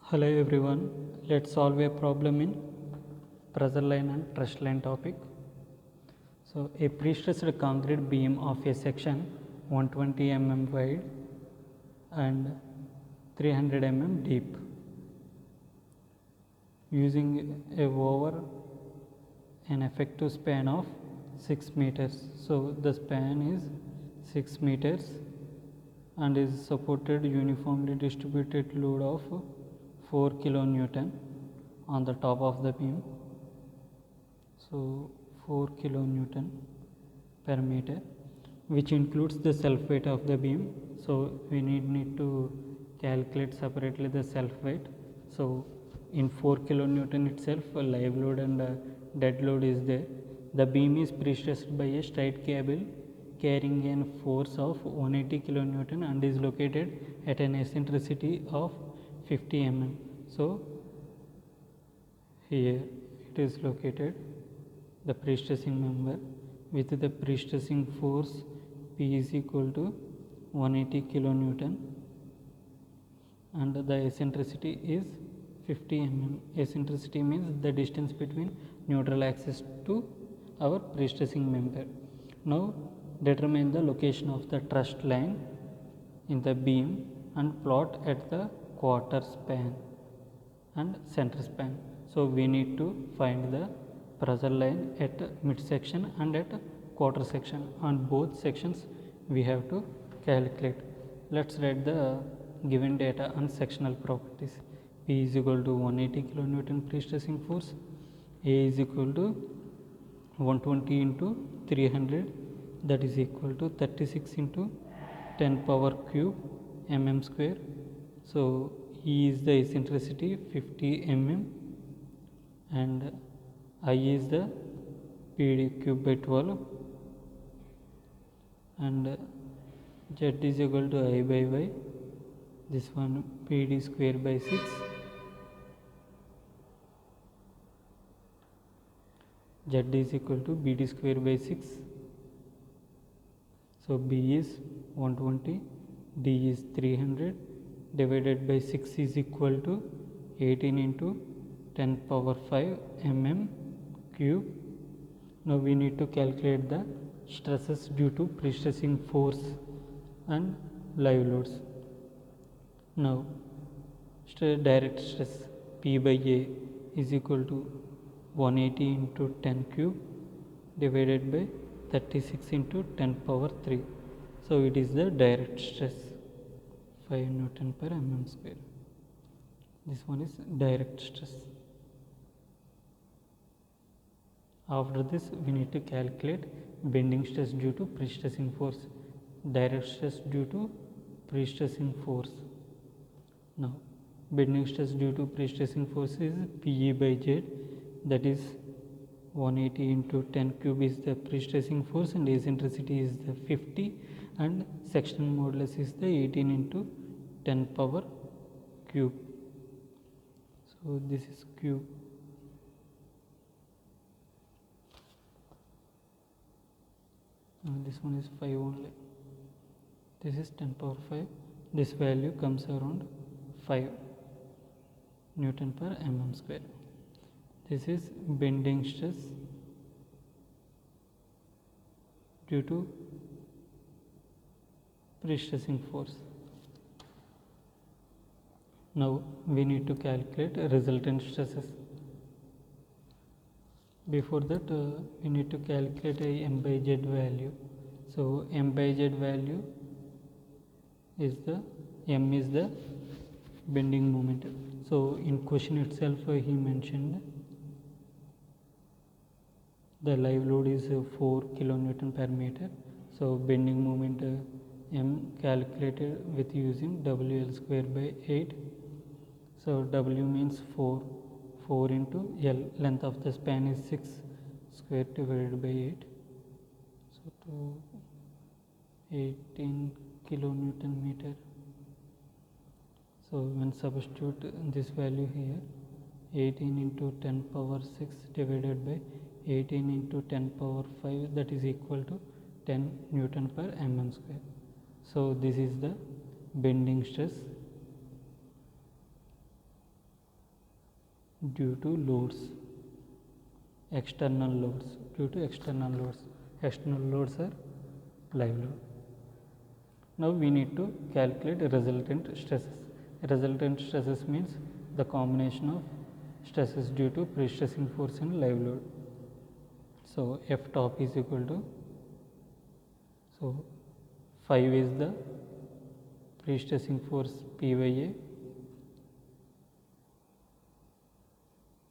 Hello everyone, let's solve a problem in pressure line and truss line topic. So a pre-stressed concrete beam of a section 120 mm wide and 300 mm deep using a over an effective span of 6 meters. So the span is 6 meters and is supported uniformly distributed load of 4 kilonewton on the top of the beam. So 4 kilonewton per meter, which includes the self weight of the beam. So we need to calculate separately the self weight. So in 4 kilonewton itself, a live load and a dead load is there. The beam is pre-stressed by a straight cable carrying a force of 180 kilonewton and is located at an eccentricity of 50 mm. So here it is located, the pre-stressing member with the pre-stressing force P is equal to 180 kilonewton and the eccentricity is 50 mm. Eccentricity means the distance between neutral axis to our pre-stressing member. Now determine the location of the truss line in the beam and plot at the quarter span and center span. So we need to find the pressure line at midsection and at quarter section. On both sections we have to calculate. Let's write the given data on sectional properties. P is equal to 180 kilonewton pre-stressing force, A is equal to 120 into 300, that is equal to 36 into 10 power cube mm square. So E is the eccentricity 50 mm and I is the PD cube by 12 and Z is equal to I by Y, this one PD square by 6, Z is equal to BD square by 6. So B is 120, D is 300 divided by 6 is equal to 18 into 10 power 5 mm cube. Now we need to calculate the stresses due to pre-stressing force and live loads. Now direct stress P by A is equal to 180 into 10 cube divided by 36 into 10 power 3. So it is the direct stress 5 Newton per mm square. This one is direct stress. After this we need to calculate bending stress due to pre-stressing force, direct stress due to pre-stressing force. Now bending stress due to pre-stressing force is PE by Z, that is 180 into 10 cube is the pre-stressing force and eccentricity is the 50 and sectional modulus is the 18 into 10 power cube. So this is cube. This one is 5 only. This is 10 power 5. This value comes around 5 Newton per mm square. This is bending stress due to pre-stressing force. Now we need to calculate resultant stresses. Before that we need to calculate a M by Z value. So M by Z value is the M is the bending moment. So in question itself he mentioned the live load is 4 kilonewton per meter. So bending moment M calculated with using WL square by 8. So W means 4 into L, length of the span is 6 square divided by 8. So to 18 kilonewton meter. So when substitute this value here, 18 into 10 power 6 divided by 18 into 10 power 5, that is equal to 10 Newton per mm square. So this is the bending stress due to loads, external loads, due to external loads. External loads are live load. Now we need to calculate resultant stresses. Resultant stresses means the combination of stresses due to pre-stressing force and live load. So F top is equal to, so 5 is the pre-stressing force P by A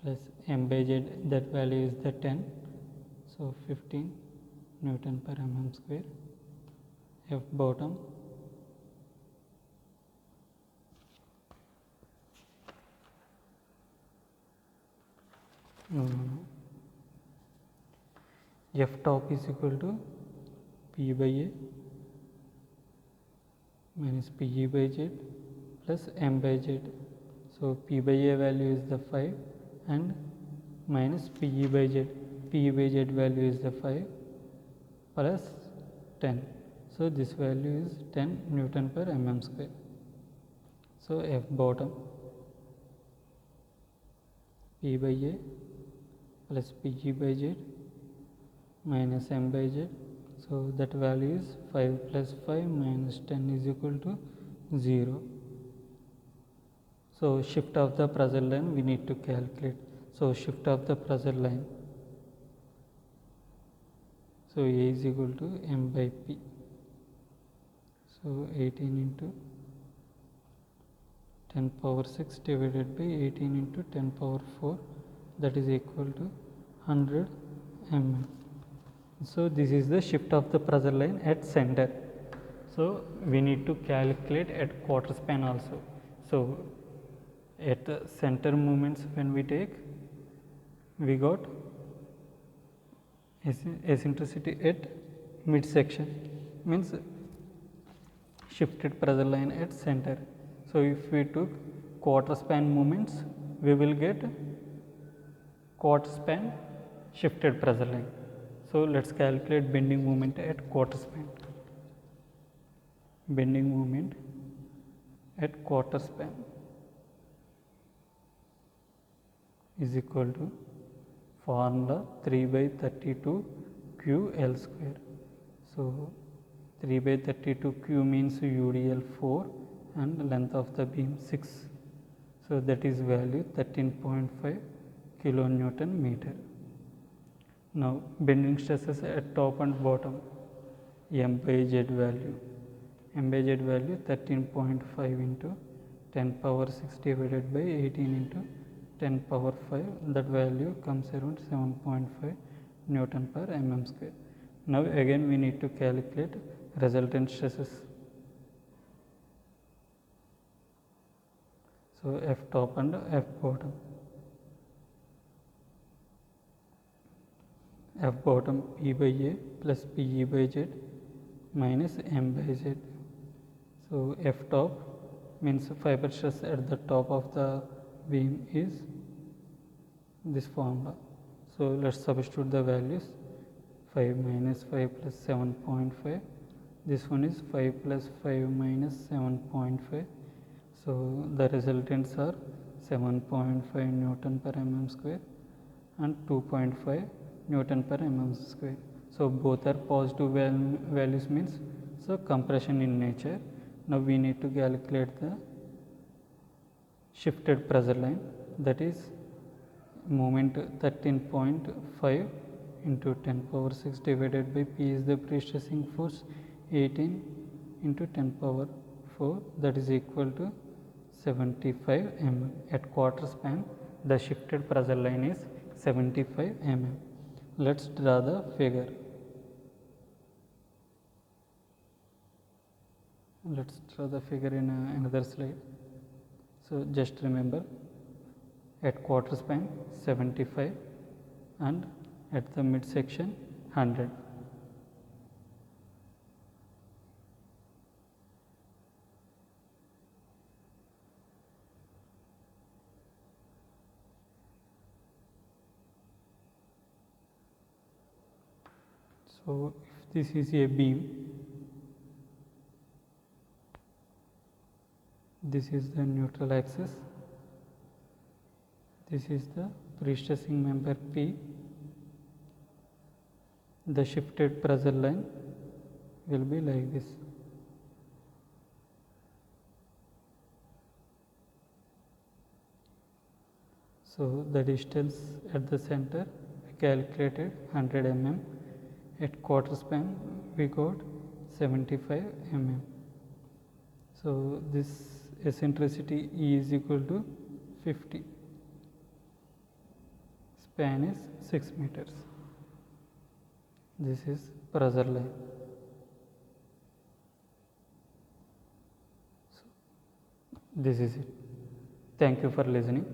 plus M by Z, that value is the 10, so 15 Newton per mm square. F bottom F top is equal to P by A minus PE by Z plus M by Z. So P by A value is the 5 and minus PE by Z. PE by Z value is the 5 plus 10. So this value is 10 Newton per mm square. So F bottom P by A plus PE by Z minus M by Z. So that value is 5 plus 5 minus 10 is equal to 0. So shift of the pressure line we need to calculate. So shift of the pressure line. So A is equal to M by P. So 18 into 10 power 6 divided by 18 into 10 power 4, that is equal to 100 mm. So this is the shift of the pressure line at center. So we need to calculate at quarter span also. So at the center movements when we take, we got eccentricity at midsection, means shifted pressure line at center. So if we took quarter span movements, we will get quarter span shifted pressure line. So let's calculate bending moment at quarter span. Bending moment at quarter span is equal to formula 3 by 32 Q L square. So 3 by 32 Q means UDL 4 and length of the beam 6. So that is value 13.5 kilonewton meter. Now bending stresses at top and bottom, M by Z value. M by Z value 13.5 into 10 power 6 divided by 18 into 10 power 5, that value comes around 7.5 Newton per mm square. Now again we need to calculate resultant stresses. So F top and F bottom. F bottom P by A plus PE by Z minus M by Z. So F top means fiber stress at the top of the beam is this formula. So let's substitute the values. 5 minus 5 plus 7.5. This one is 5 plus 5 minus 7.5. So the resultants are 7.5 Newton per mm square and 2.5 Newton per mm square. So both are positive values, means so compression in nature. Now we need to calculate the shifted pressure line, that is moment 13.5 into 10 power 6 divided by P is the pre-stressing force, 18 into 10 power 4, that is equal to 75 mm. At quarter span the shifted pressure line is 75 mm. Let's draw the figure. Let's draw the figure in another slide. So just remember, at quarter span 75 and at the midsection 100. So if this is a beam, this is the neutral axis, This is the pre-stressing member P. The shifted pressure line will be like this. So the distance at the center we calculated 100 mm. At quarter span we got 75 mm. So this eccentricity E is equal to 50. Span is 6 meters. This is pressure line. So this is it. Thank you for listening.